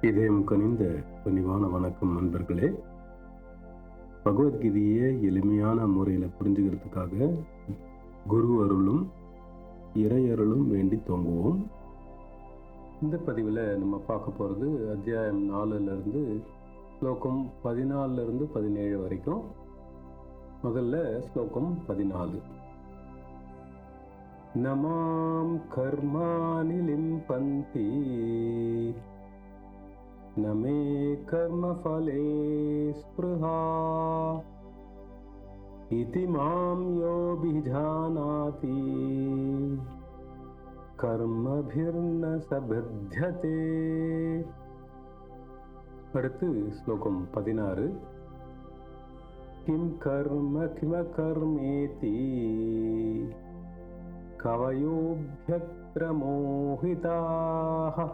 இதயம் கனிந்த பணிவான வணக்கம் நண்பர்களே. பகவத்கீதையை எளிமையான முறையில் புரிஞ்சுக்கிறதுக்காக குரு அருளும் இறை அருளும் வேண்டி தோங்குவோம். இந்த பதிவில் நம்ம பார்க்க போகிறது அத்தியாயம் 4லேருந்து ஸ்லோகம் 14லேருந்து 17 வரைக்கும். முதல்ல ஸ்லோகம் 14. நமாம் கர்மாணி லிம்பந்தி நமே கர்மஃபலே ஸ்ப்ருஹா இதி மாம் யோபிஜானாதி கர்மபிர்ன சபத்யதே. அடுத்து ஸ்லோகம் 16. கிம் கர்ம கிம கர்மேதி கவயோப்யத்ர மோஹிதாஹ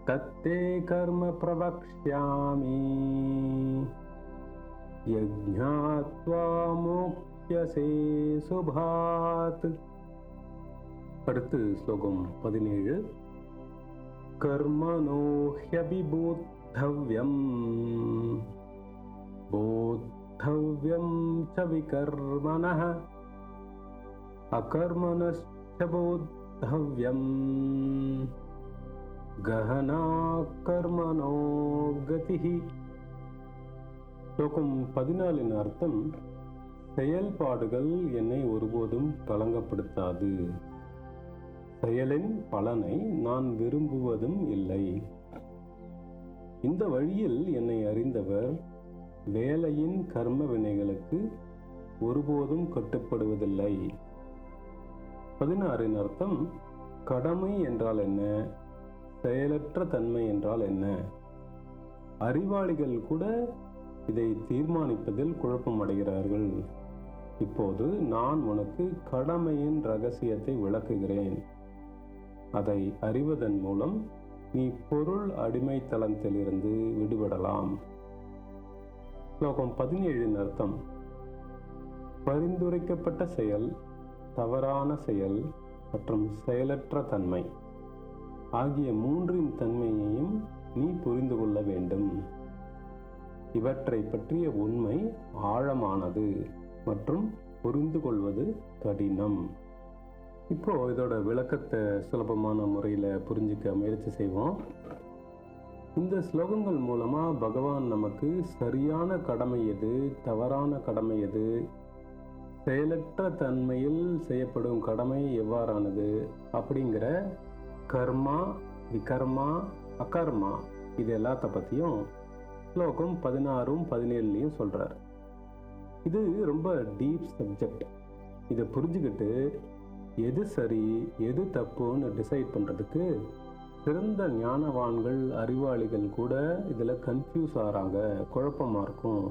தத்தே கர்ம பிரவக்ஷ்யாமி யஜ்ஞாத்வா மோக்ஷ்யசே சுபாத். அடுத்து ஸ்லோகம் 17. கர்மணோ ஹ்யபிபோத்தவ்யம் போத்தவ்யம் ச விகர்மணः அகர்மணஸ்ச போத்தவ்யம் கஹனா கர்மணோ கதிஹி. ஸ்லோகம் 14 அர்த்தம்: செயல்பாடுகள் என்னை ஒருபோதும் களங்கப்படுத்தாது, செயலின் பலனை நான் விரும்புவதும் இல்லை. இந்த வழியில் என்னை அறிந்தவர் வேலையின் கர்ம வினைகளுக்கு ஒருபோதும் கட்டுப்படுவதில்லை. 16 அர்த்தம்: கடமை என்றால் என்ன, செயலற்ற தன்மை என்றால் என்ன? அறிவாளிகள் கூட இதை தீர்மானிப்பதில் குழப்பம் அடைகிறார்கள். இப்போது நான் உனக்கு கடமையின் ரகசியத்தை விளக்குகிறேன். அதை அறிவதன் மூலம் நீ பொருள் அடிமைத்தனத்திலிருந்து விடுபடலாம். ஸ்லோகம் 17 அர்த்தம்: பரிந்துரைக்கப்பட்ட செயல், தவறான செயல் மற்றும் செயலற்ற தன்மை ஆகிய மூன்றின் தன்மையையும் நீ புரிந்து கொள்ள வேண்டும். இவற்றை பற்றிய உண்மை ஆழமானது மற்றும் புரிந்து கொள்வது கடினம். இப்போ இதோட விளக்கத்தை சுலபமான முறையில் புரிஞ்சுக்க முயற்சி செய்வோம். இந்த ஸ்லோகங்கள் மூலமா பகவான் நமக்கு சரியான கடமை எது, தவறான கடமை எது, செயலற்ற தன்மையில் செய்யப்படும் கடமை எவ்வாறானது அப்படிங்கிற கர்மா, விகர்மா, அகர்மா இது எல்லாத்த பற்றியும் ஸ்லோகம் 16ம் 17லையும் சொல்கிறார். இது ரொம்ப டீப் சப்ஜெக்ட். இதை புரிஞ்சுக்கிட்டு எது சரி எது தப்புன்னு டிசைட் பண்ணுறதுக்கு சிறந்த ஞானவான்கள், அறிவாளிகள் கூட இதில் கன்ஃபியூஸ் ஆகிறாங்க, குழப்பமாக இருக்கும்.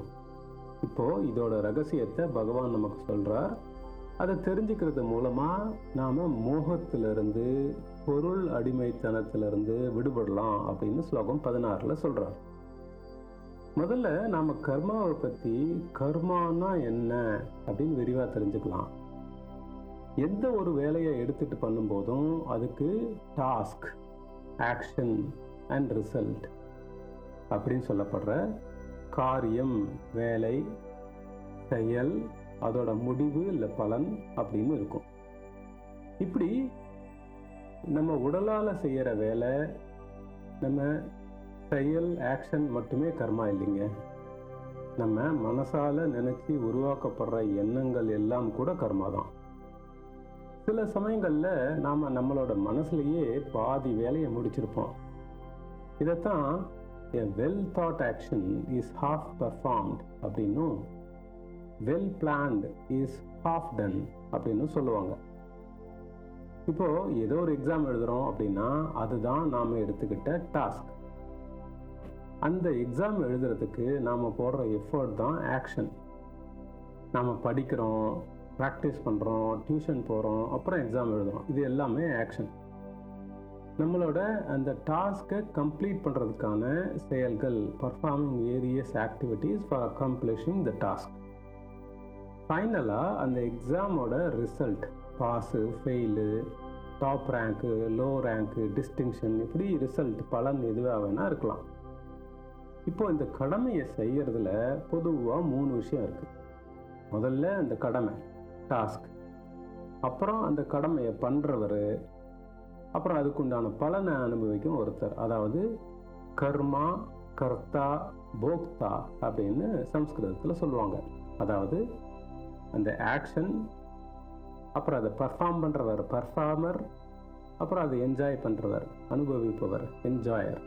இப்போது இதோட ரகசியத்தை பகவான் நமக்கு சொல்கிறார். அதை தெரிஞ்சுக்கிறது மூலமாக நாம் மோகத்திலிருந்து, பொருள் அடிமைத்தனத்திலிருந்து விடுபடலாம் அப்படின்னு ஸ்லோகம் 16ல் சொல்கிறார். முதல்ல நாம் கர்மாவை பற்றி, கர்மானா என்ன அப்படின்னு விரிவாக தெரிஞ்சுக்கலாம். எந்த ஒரு வேலையை எடுத்துகிட்டு பண்ணும்போதும் அதுக்கு டாஸ்க், ஆக்ஷன் அண்ட் ரிசல்ட் அப்படின்னு சொல்லப்படுற காரியம், வேலை, செயல், அதோட முடிவு இல்லை பலன் அப்படின்னு இருக்கும். இப்படி நம்ம உடலால் செய்கிற வேலை, நம்ம செயல், ஆக்ஷன் மட்டுமே கர்மா இல்லைங்க. நம்ம மனசால் நினச்சி உருவாக்கப்படுற எண்ணங்கள் எல்லாம் கூட கர்மா தான். சில சமயங்களில் நாம் நம்மளோட மனசுலேயே பாதி வேலையை முடிச்சிருப்போம். இதைத்தான் a well thought action is half performed அப்படின்னும் well planned is half done அப்படின்னு சொல்லுவாங்க. இப்போ ஏதோ ஒரு எக்ஸாம் எழுதுறோம் அப்படின்னா அதுதான் நாம் எடுத்துக்கிட்ட டாஸ்க். அந்த எக்ஸாம் எழுதுறதுக்கு நாம் போடுற எஃபர்ட் தான் ஆக்ஷன். நாம் படிக்கிறோம், ப்ராக்டிஸ் பண்ணுறோம், டியூஷன் போகிறோம், அப்புறம் எக்ஸாம் எழுதுகிறோம். இது எல்லாமே ஆக்ஷன். நம்மளோட அந்த டாஸ்கை கம்ப்ளீட் பண்ணுறதுக்கான செயல்கள், performing various activities for accomplishing the task. ஃபைனலாக அந்த எக்ஸாமோட result, pass, fail top rank, low rank, distinction, இப்படி ரிசல்ட் பலன் எதுவாக வேணா இருக்கலாம். இப்போ இந்த கடமையை செய்யறதுல பொதுவாக 3 விஷயம் இருக்கு. முதல்ல அந்த கடமை, டாஸ்க், அப்புறம் அந்த கடமையை பண்றவர், அப்புறம் அதுக்குண்டான பலனை அனுபவிக்கும் ஒருத்தர். அதாவது கர்மா, கர்த்தா, போக்தா அப்படின்னு சம்ஸ்கிருதத்தில் சொல்லுவாங்க. அதாவது அந்த ஆக்ஷன், அப்புறம் அதை பர்ஃபார்ம் பண்ணுறவர் பர்ஃபார்மர், அப்புறம் அதை என்ஜாய் பண்ணுறவர் அனுபவிப்பவர் என்ஜாயர்.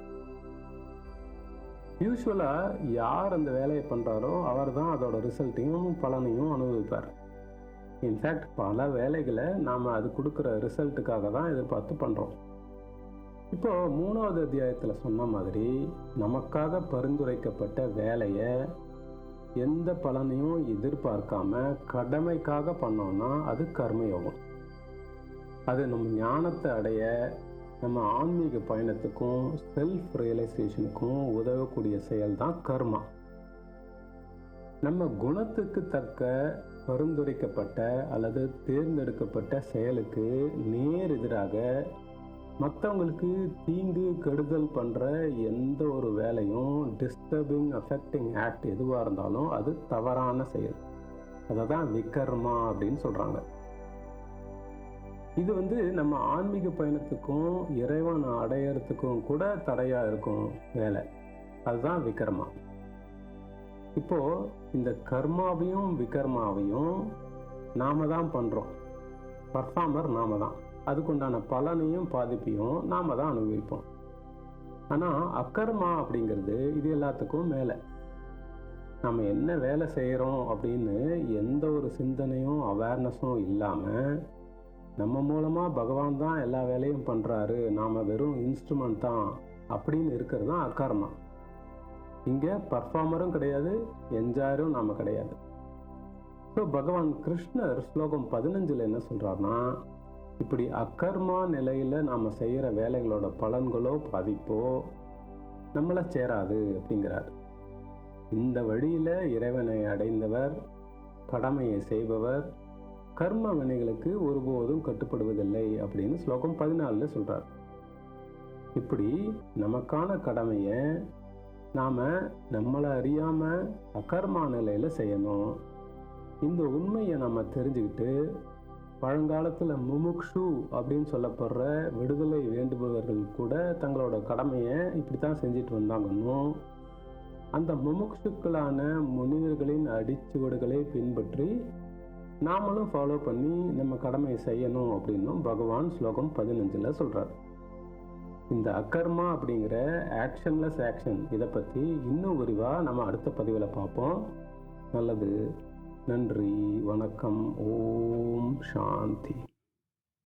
யூஸ்வலாக யார் அந்த வேலையை பண்ணுறாரோ அவர் தான் அதோட ரிசல்ட்டையும் பலனையும் அனுபவிப்பார். இன்ஃபேக்ட் பல வேலைகளை நாம் அது கொடுக்குற ரிசல்ட்டுக்காக தான் எதிர்பார்த்து பண்ணுறோம். இப்போ 3வது அத்தியாயத்தில் சொன்ன மாதிரி நமக்காக பரிந்துரைக்கப்பட்ட வேலையை எந்த பலனையும் எதிர்பார்க்காம கடமைக்காக பண்ணோம்னா அது கர்மயோகம். அது நம்ம ஞானத்தை அடைய, நம்ம ஆன்மீக பயணத்துக்கும் செல்ஃப் ரியலைசேஷனுக்கும் உதவக்கூடிய செயல் தான் கர்மா. நம்ம குணத்துக்கு தக்க பரிந்துரைக்கப்பட்ட அல்லது தேர்ந்தெடுக்கப்பட்ட செயலுக்கு நேர் எதிராக மற்றவங்களுக்கு தீங்கு கெடுதல் பண்ணுற எந்த ஒரு வேலையும், டிஸ்டர்பிங் அஃபெக்டிங் ஆக்ட் எதுவாக இருந்தாலும் அது தவறான செயல். அதை தான் விகர்மா அப்படின்னு சொல்கிறாங்க. இது நம்ம ஆன்மீக பயணத்துக்கும் இறைவன் அடையறதுக்கும் கூட தடையாக இருக்கும் வேலை. அதுதான் விகர்மா. இப்போ இந்த கர்மாவையும் விகர்மாவையும் நாம தான் பண்ணுறோம். பர்ஃபார்மர் நாம தான். அதுக்குண்டான பலனையும் பாதிப்பையும் நாம தான் அனுபவிப்போம். ஆனால் அக்கர்மா அப்படிங்கிறது இது எல்லாத்துக்கும் மேலே. நம்ம என்ன வேலை செய்கிறோம் அப்படின்னு எந்த ஒரு சிந்தனையும் அவேர்னஸும் இல்லாமல் நம்ம மூலமாக பகவான் தான் எல்லா வேலையும் பண்ணுறாரு, நாம் வெறும் இன்ஸ்ட்ருமெண்ட் தான் அப்படின்னு இருக்கிறது தான் அக்கர்மா. இங்கே பர்ஃபார்மரும் கிடையாது, என்ஜாயரும் நாம் கிடையாது. ஸோ பகவான் கிருஷ்ணர் ஸ்லோகம் 15 என்ன சொல்கிறாருன்னா, இப்படி அக்கர்மா நிலையில் நாம் செய்கிற வேலைகளோட பலன்களோ பாதிப்போ நம்மளை சேராது அப்படிங்கிறார். இந்த வழியில் இறைவனை அடைந்தவர், கடமையை செய்பவர் கர்ம வினைகளுக்கு ஒருபோதும் கட்டுப்படுவதில்லை அப்படின்னு ஸ்லோகம் 14 சொல்கிறார். இப்படி நமக்கான கடமையை நாம் நம்மளை அறியாமல் அகர்மா நிலையில் செய்யணும். இந்த உண்மையை நம்ம தெரிஞ்சுக்கிட்டு பழங்காலத்தில் முமுக்ஷு அப்படின்னு சொல்லப்படுற விடுதலை வேண்டுபவர்கள் கூட தங்களோட கடமையை இப்படி தான் செஞ்சுட்டு வந்தாங்கன்னும், அந்த முமுக்ஷுக்களான முனிவர்களின் அடிச்சுவடுகளை பின்பற்றி நாமளும் ஃபாலோ பண்ணி நம்ம கடமையை செய்யணும் அப்படின்னும் பகவான் ஸ்லோகம் 15 சொல்கிறார். இந்த அக்கர்மா அப்படிங்கிற ஆக்ஷன்லெஸ் ஆக்ஷன் இதை பற்றி இன்னும் விரிவாக நம்ம அடுத்த பதிவில் பார்ப்போம். நல்லது. நன்றி. வணக்கம். ஓம் சாந்தி.